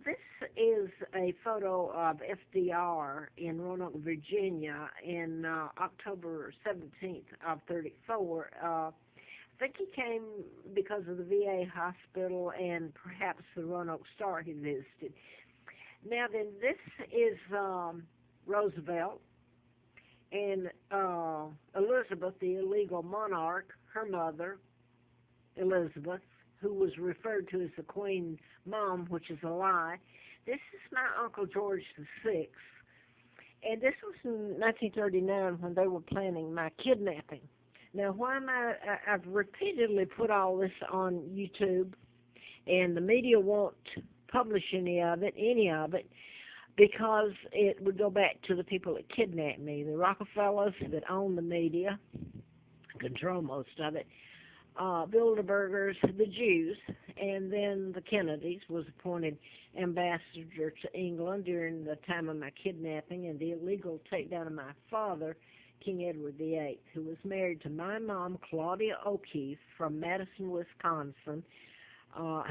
This is a photo of FDR in Roanoke, Virginia in October 17th of 34. I think he came because of the VA hospital and perhaps the Roanoke Star he visited. Now then, this is Roosevelt and Elizabeth, the illegal monarch, her mother, Elizabeth, who was referred to as the Queen Mom, which is a lie. This is my Uncle George the Sixth, and this was in 1939 when they were planning my kidnapping. Now, why am I've repeatedly put all this on YouTube, and the media won't publish any of it, because it would go back to the people that kidnapped me, the Rockefellers that own the media, control most of it, Bilderbergers, the Jews, and then the Kennedys was appointed ambassador to England during the time of my kidnapping and the illegal takedown of my father, King Edward VIII, who was married to my mom, Claudia O'Keefe, from Madison, Wisconsin.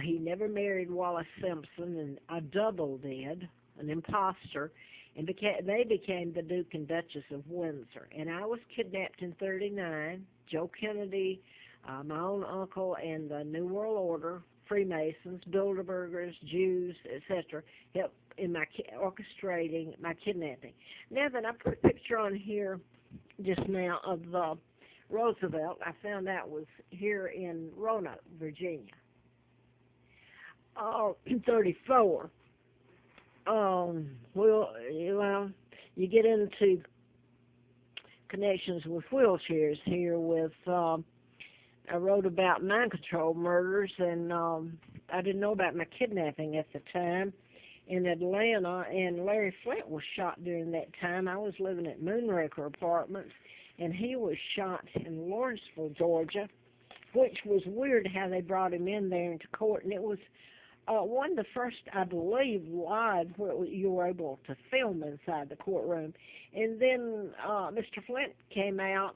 He never married Wallace Simpson, and a double did, an imposter, and they became the Duke and Duchess of Windsor. And I was kidnapped in 39. Joe Kennedy, my own uncle, and the New World Order, Freemasons, Bilderbergers, Jews, etc., helped in my orchestrating my kidnapping. Now that I put a picture on here just now of Roosevelt, I found out was here in Roanoke, Virginia. 34. Well, you get into connections with wheelchairs here with, I wrote about mind control murders, and I didn't know about my kidnapping at the time in Atlanta, and Larry Flint was shot during that time. I was living at Moonraker Apartments, and he was shot in Lawrenceville, Georgia, which was weird how they brought him in there into court, and it was one of the first, I believe, live where you were able to film inside the courtroom. And then Mr. Flint came out,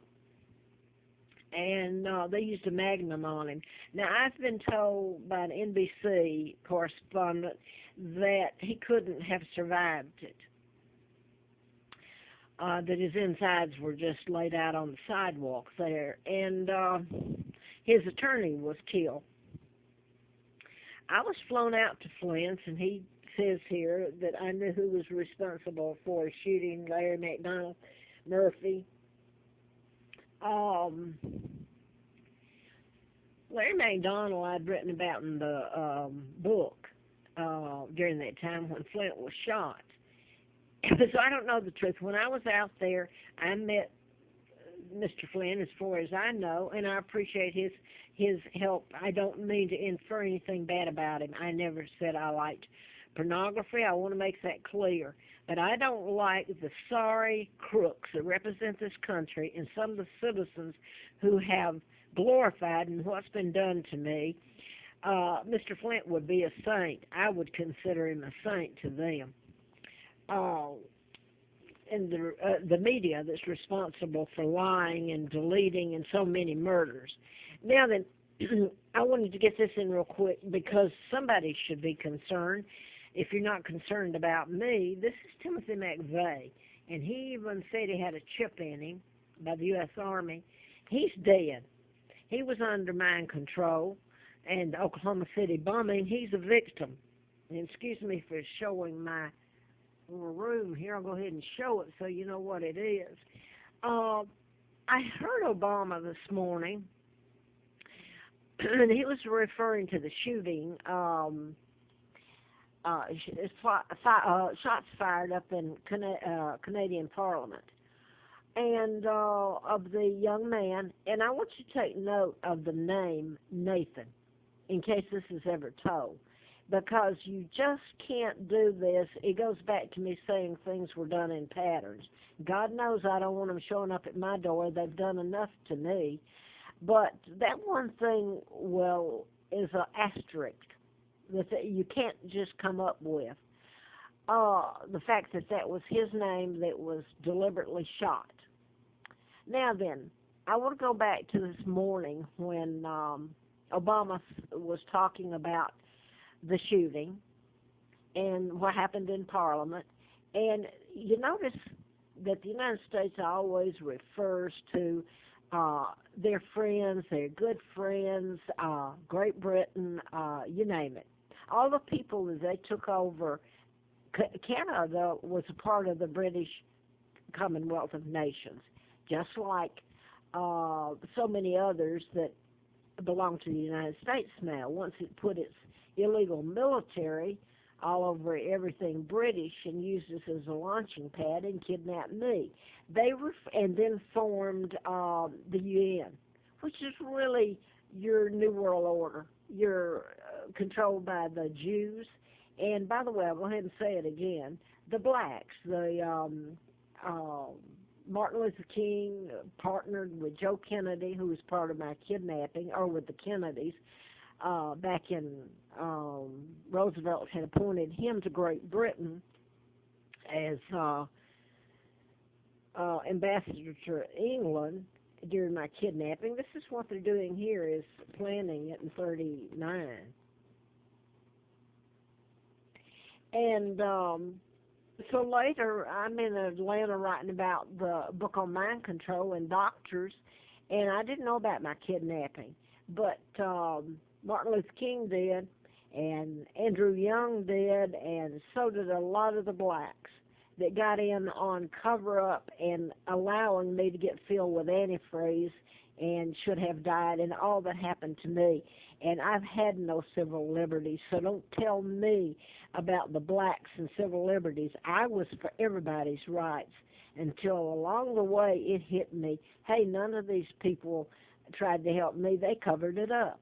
and they used a magnum on him. Now, I've been told by an NBC correspondent that he couldn't have survived it, that his insides were just laid out on the sidewalk there, and his attorney was killed. I was flown out to Flint's, and he says here that I knew who was responsible for shooting Larry McDonald Murphy. Larry McDonald I'd written about in the book during that time when Flint was shot. So I don't know the truth. When I was out there, I met Mr. Flynn, as far as I know, and I appreciate his help. I don't mean to infer anything bad about him. I never said I liked pornography. I want to make that clear. But I don't like the sorry crooks that represent this country and some of the citizens who have glorified in what's been done to me. Mr. Flint would be a saint. I would consider him a saint to them. And the media that's responsible for lying and deleting and so many murders. Now then, I wanted to get this in real quick because somebody should be concerned. If you're not concerned about me, this is Timothy McVeigh, and he even said he had a chip in him by the U.S. Army. He's dead. He was under mind control, and the Oklahoma City bombing, he's a victim. And excuse me for showing my room here. I'll go ahead and show it so you know what it is. I heard Obama this morning, and he was referring to the shooting. Shots fired up in Canadian Parliament, and of the young man. And I want you to take note of the name Nathan, in case this is ever told. Because you just can't do this. It goes back to me saying things were done in patterns. God knows I don't want them showing up at my door. They've done enough to me. But that one thing, well, is an asterisk that you can't just come up with. The fact that that was his name that was deliberately shot. Now then, I want to go back to this morning when Obama was talking about the shooting, and what happened in Parliament. And you notice that the United States always refers to their friends, their good friends, Great Britain, you name it. All the people that they took over, Canada was a part of the British Commonwealth of Nations, just like so many others that belong to the United States now. Once it put its illegal military all over everything British and used us as a launching pad and kidnapped me. And then formed the UN, which is really your New World Order. You're controlled by the Jews. And by the way, I'll go ahead and say it again, the blacks, Martin Luther King partnered with Joe Kennedy, who was part of my kidnapping, or with the Kennedys, back in Roosevelt had appointed him to Great Britain as ambassador to England during my kidnapping. This is what they're doing here, is planning it in 39. And so later, I'm in Atlanta writing about the book on mind control and doctors, and I didn't know about my kidnapping. But Martin Luther King did, and Andrew Young did, and so did a lot of the blacks that got in on cover-up and allowing me to get filled with antifreeze and should have died, and all that happened to me. And I've had no civil liberties, so don't tell me about the blacks and civil liberties. I was for everybody's rights until along the way it hit me, hey, none of these people tried to help me. They covered it up.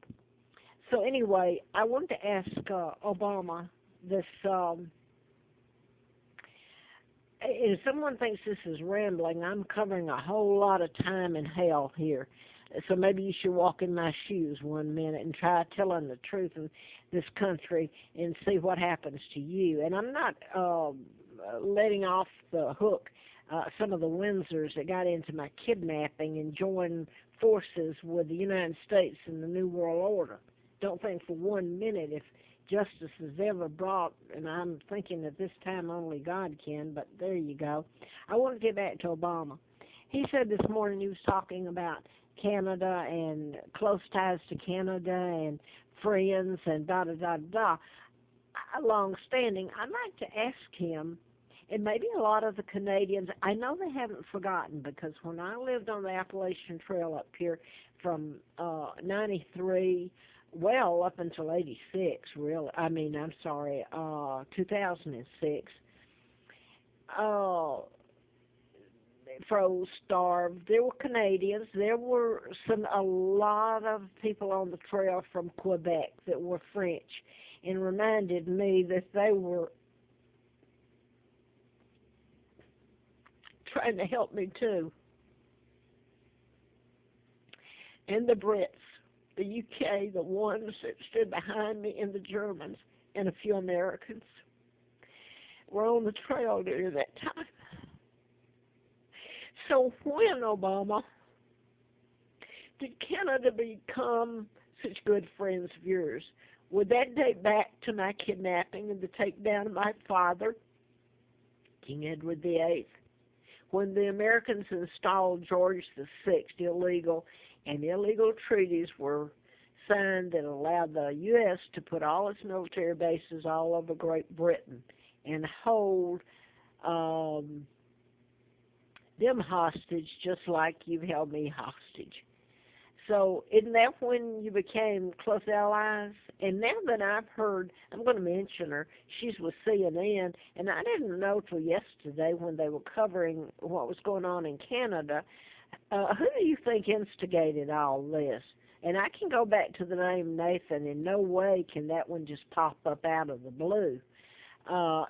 So anyway, I wanted to ask Obama this. If someone thinks this is rambling, I'm covering a whole lot of time in hell here. So maybe you should walk in my shoes 1 minute and try telling the truth in this country and see what happens to you. And I'm not letting off the hook some of the Windsors that got into my kidnapping and joined forces with the United States and the New World Order. Don't think for 1 minute if justice is ever brought, and I'm thinking that this time only God can, but there you go. I want to get back to Obama. He said this morning he was talking about Canada and close ties to Canada and friends and da-da-da-da. Long-standing, I'd like to ask him, and maybe a lot of the Canadians, I know they haven't forgotten, because when I lived on the Appalachian Trail up here from 93, well, up until 86, really. 2006. Froze, starved. There were Canadians. There were a lot of people on the trail from Quebec that were French, and reminded me that they were trying to help me too. And the Brits, the UK, the ones that stood behind me, and the Germans, and a few Americans were on the trail during that time. So when, Obama, did Canada become such good friends of yours? Would that date back to my kidnapping and the takedown of my father, King Edward VIII, when the Americans installed George VI illegal, and illegal treaties were signed that allowed the U.S. to put all its military bases all over Great Britain and hold them hostage just like you've held me hostage. So isn't that when you became close allies? And now that I've heard, I'm going to mention her, she's with CNN, and I didn't know till yesterday when they were covering what was going on in Canada. Who do you think instigated all this? And I can go back to the name Nathan. In no way can that one just pop up out of the blue.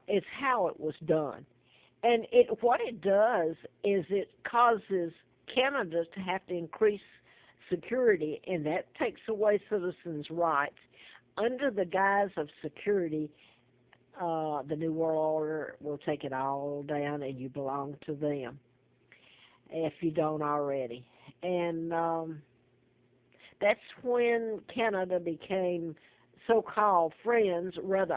It's how it was done. And what it does is it causes Canada to have to increase security, and that takes away citizens' rights. Under the guise of security, the New World Order will take it all down, and you belong to them if you don't already. And that's when Canada became so-called friends rather